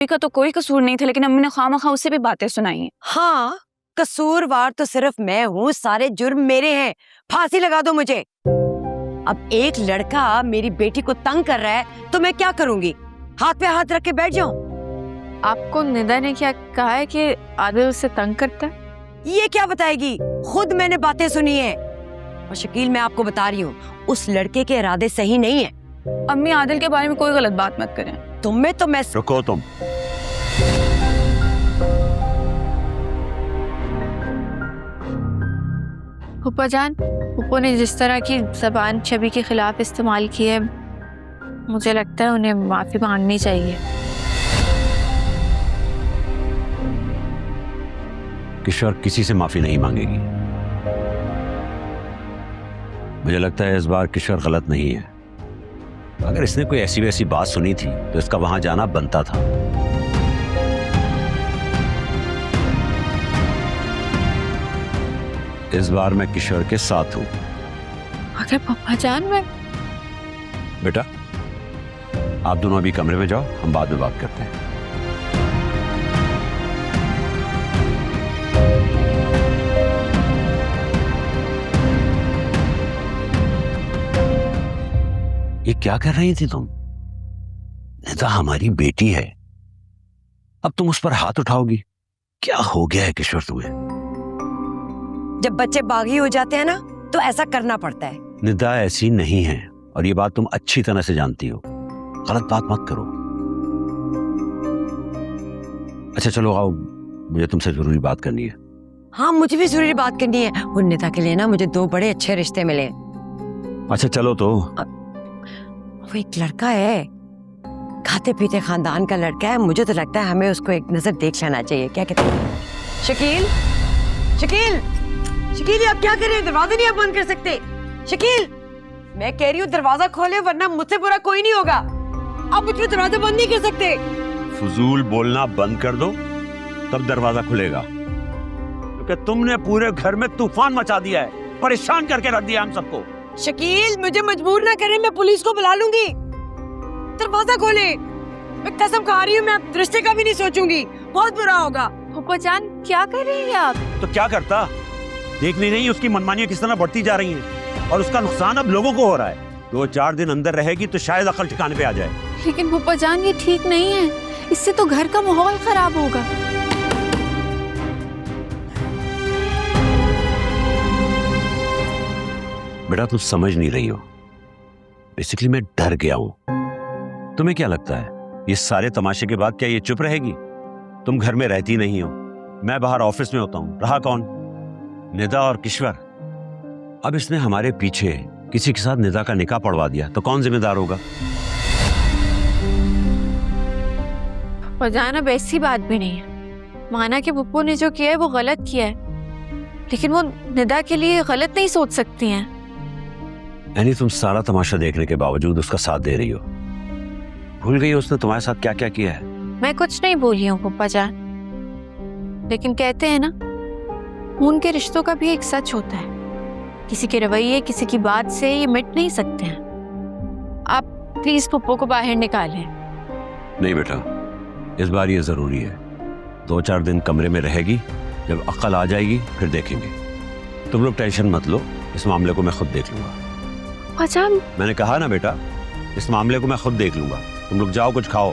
का तो कोई कसूर नहीं था, लेकिन अम्मी ने खामखा उससे भी बातें सुनाई हैं। हाँ, कसूरवार तो सिर्फ मैं हूँ, सारे जुर्म मेरे हैं। फांसी लगा दो मुझे। अब एक लड़का मेरी बेटी को तंग कर रहा है तो मैं क्या करूंगी? हाथ पे हाथ रख के बैठ जाऊं? आपको निदा ने क्या कहा है कि आदिल उसे तंग करता है? ये क्या बताएगी? खुद मैंने बातें सुनी है। और शकील, मैं आपको बता रही हूँ, उस लड़के के इरादे सही नहीं है। अम्मी आदिल के बारे में कोई गलत बात मत करें। तुम्हें तो मैं रुको तुम। फूफा जान, फूफो ने जिस तरह की ज़बान छवि के खिलाफ इस्तेमाल की है, मुझे लगता है उन्हें माफ़ी मांगनी चाहिए। किशोर किसी से माफी नहीं मांगेगी। मुझे लगता है इस बार किशोर गलत नहीं है। अगर इसने कोई ऐसी वैसी बात सुनी थी तो इसका वहां जाना बनता था। इस बार मैं किशोर के साथ हूं। अगर पप्पा जान, मैं बेटा, आप दोनों अभी कमरे में जाओ, हम बाद में बात करते हैं। ये क्या कर रही थी तुम? निदा हमारी बेटी है, अब तुम उस पर हाथ उठाओगी? क्या हो गया है किशोर तुम्हें? जब बच्चे बागी हो जाते हैं ना तो ऐसा करना पड़ता है। निदा ऐसी नहीं है और ये बात तुम अच्छी तरह से जानती हो। गलत बात मत करो। अच्छा चलो आओ, मुझे तुमसे जरूरी बात करनी है। हाँ, मुझे भी जरूरी बात करनी है। उन नेता के लिए ना मुझे 2 बड़े अच्छे रिश्ते मिले। अच्छा चलो तो। वो एक लड़का है, खाते पीते खानदान का लड़का है। मुझे तो लगता है हमें उसको एक नजर देख लेना चाहिए। क्या कहते हैं? शकील, शकील, शकील, आप क्या कर रहे हैं? दरवाजा नहीं आप बंद कर सकते? शकील, मैं कह रही हूँ दरवाजा खोले, वरना मुझसे बुरा कोई नहीं होगा। आप मुझ पे दरवाजा बंद नहीं कर सकते। फजूल बोलना बंद कर दो, तब दरवाजा खुलेगा। क्योंकि तुमने पूरे घर में तूफान मचा दिया है, परेशान करके रख दिया हम सबको। शकील, मुझे मजबूर ना करें, मैं पुलिस को बुला लूंगी। दरवाजा खोले। मैं कसम खा रही हूँ, मैं अब रिश्ते का भी नहीं सोचूंगी, बहुत बुरा होगा। फूफा जान, क्या कर रही हैं आप? तो क्या करता? देख नहीं रही उसकी मनमानियां किस तरह बढ़ती जा रही हैं और उसका नुकसान अब लोगों को हो रहा है। 2-4 दिन अंदर रहेगी तो शायद अकल ठिकाने पे आ जाए। लेकिन फूफा जान, ये ठीक नहीं है, इससे तो घर का माहौल खराब होगा। बेटा तुम समझ नहीं रही हो। बेसिकली मैं डर गया हूं। तुम्हें क्या लगता है ये सारे तमाशे के बाद क्या ये चुप रहेगी? तुम घर में रहती नहीं हो, मैं बाहर ऑफिस में होता हूं। रहा कौन? निदा और किश्वर। अब इसने हमारे पीछे किसी के साथ निदा का निकाह पड़वा दिया तो कौन जिम्मेदार होगा? फूफा जान, अब ऐसी बात भी नहीं है। माना कि पप्पू ने जो किया है वो गलत किया है, लेकिन वो निदा के लिए गलत नहीं सोच सकती हैं। यानी तुम सारा तमाशा देखने के बावजूद उसका साथ दे रही हो? भूल गई उसने तुम्हारे साथ क्या क्या किया है? मैं कुछ नहीं भूली हूँ पप्पा जान, लेकिन कहते हैं ना, खून के रिश्तों का भी एक सच होता है। किसी के रवैये, किसी की बात से ये मिट नहीं सकते हैं। आप प्लीज पप्पू को बाहर निकालें। नहीं बेटा, इस बार ये जरूरी है। 2-4 दिन कमरे में रहेगी, जब अक्ल आ जाएगी फिर देखेंगे। तुम लोग टेंशन मत लो, इस मामले को मैं खुद देख लूंगा। अच्छा, मैंने कहा ना बेटा, इस मामले को मैं खुद देख लूंगा। तुम लोग जाओ, कुछ खाओ,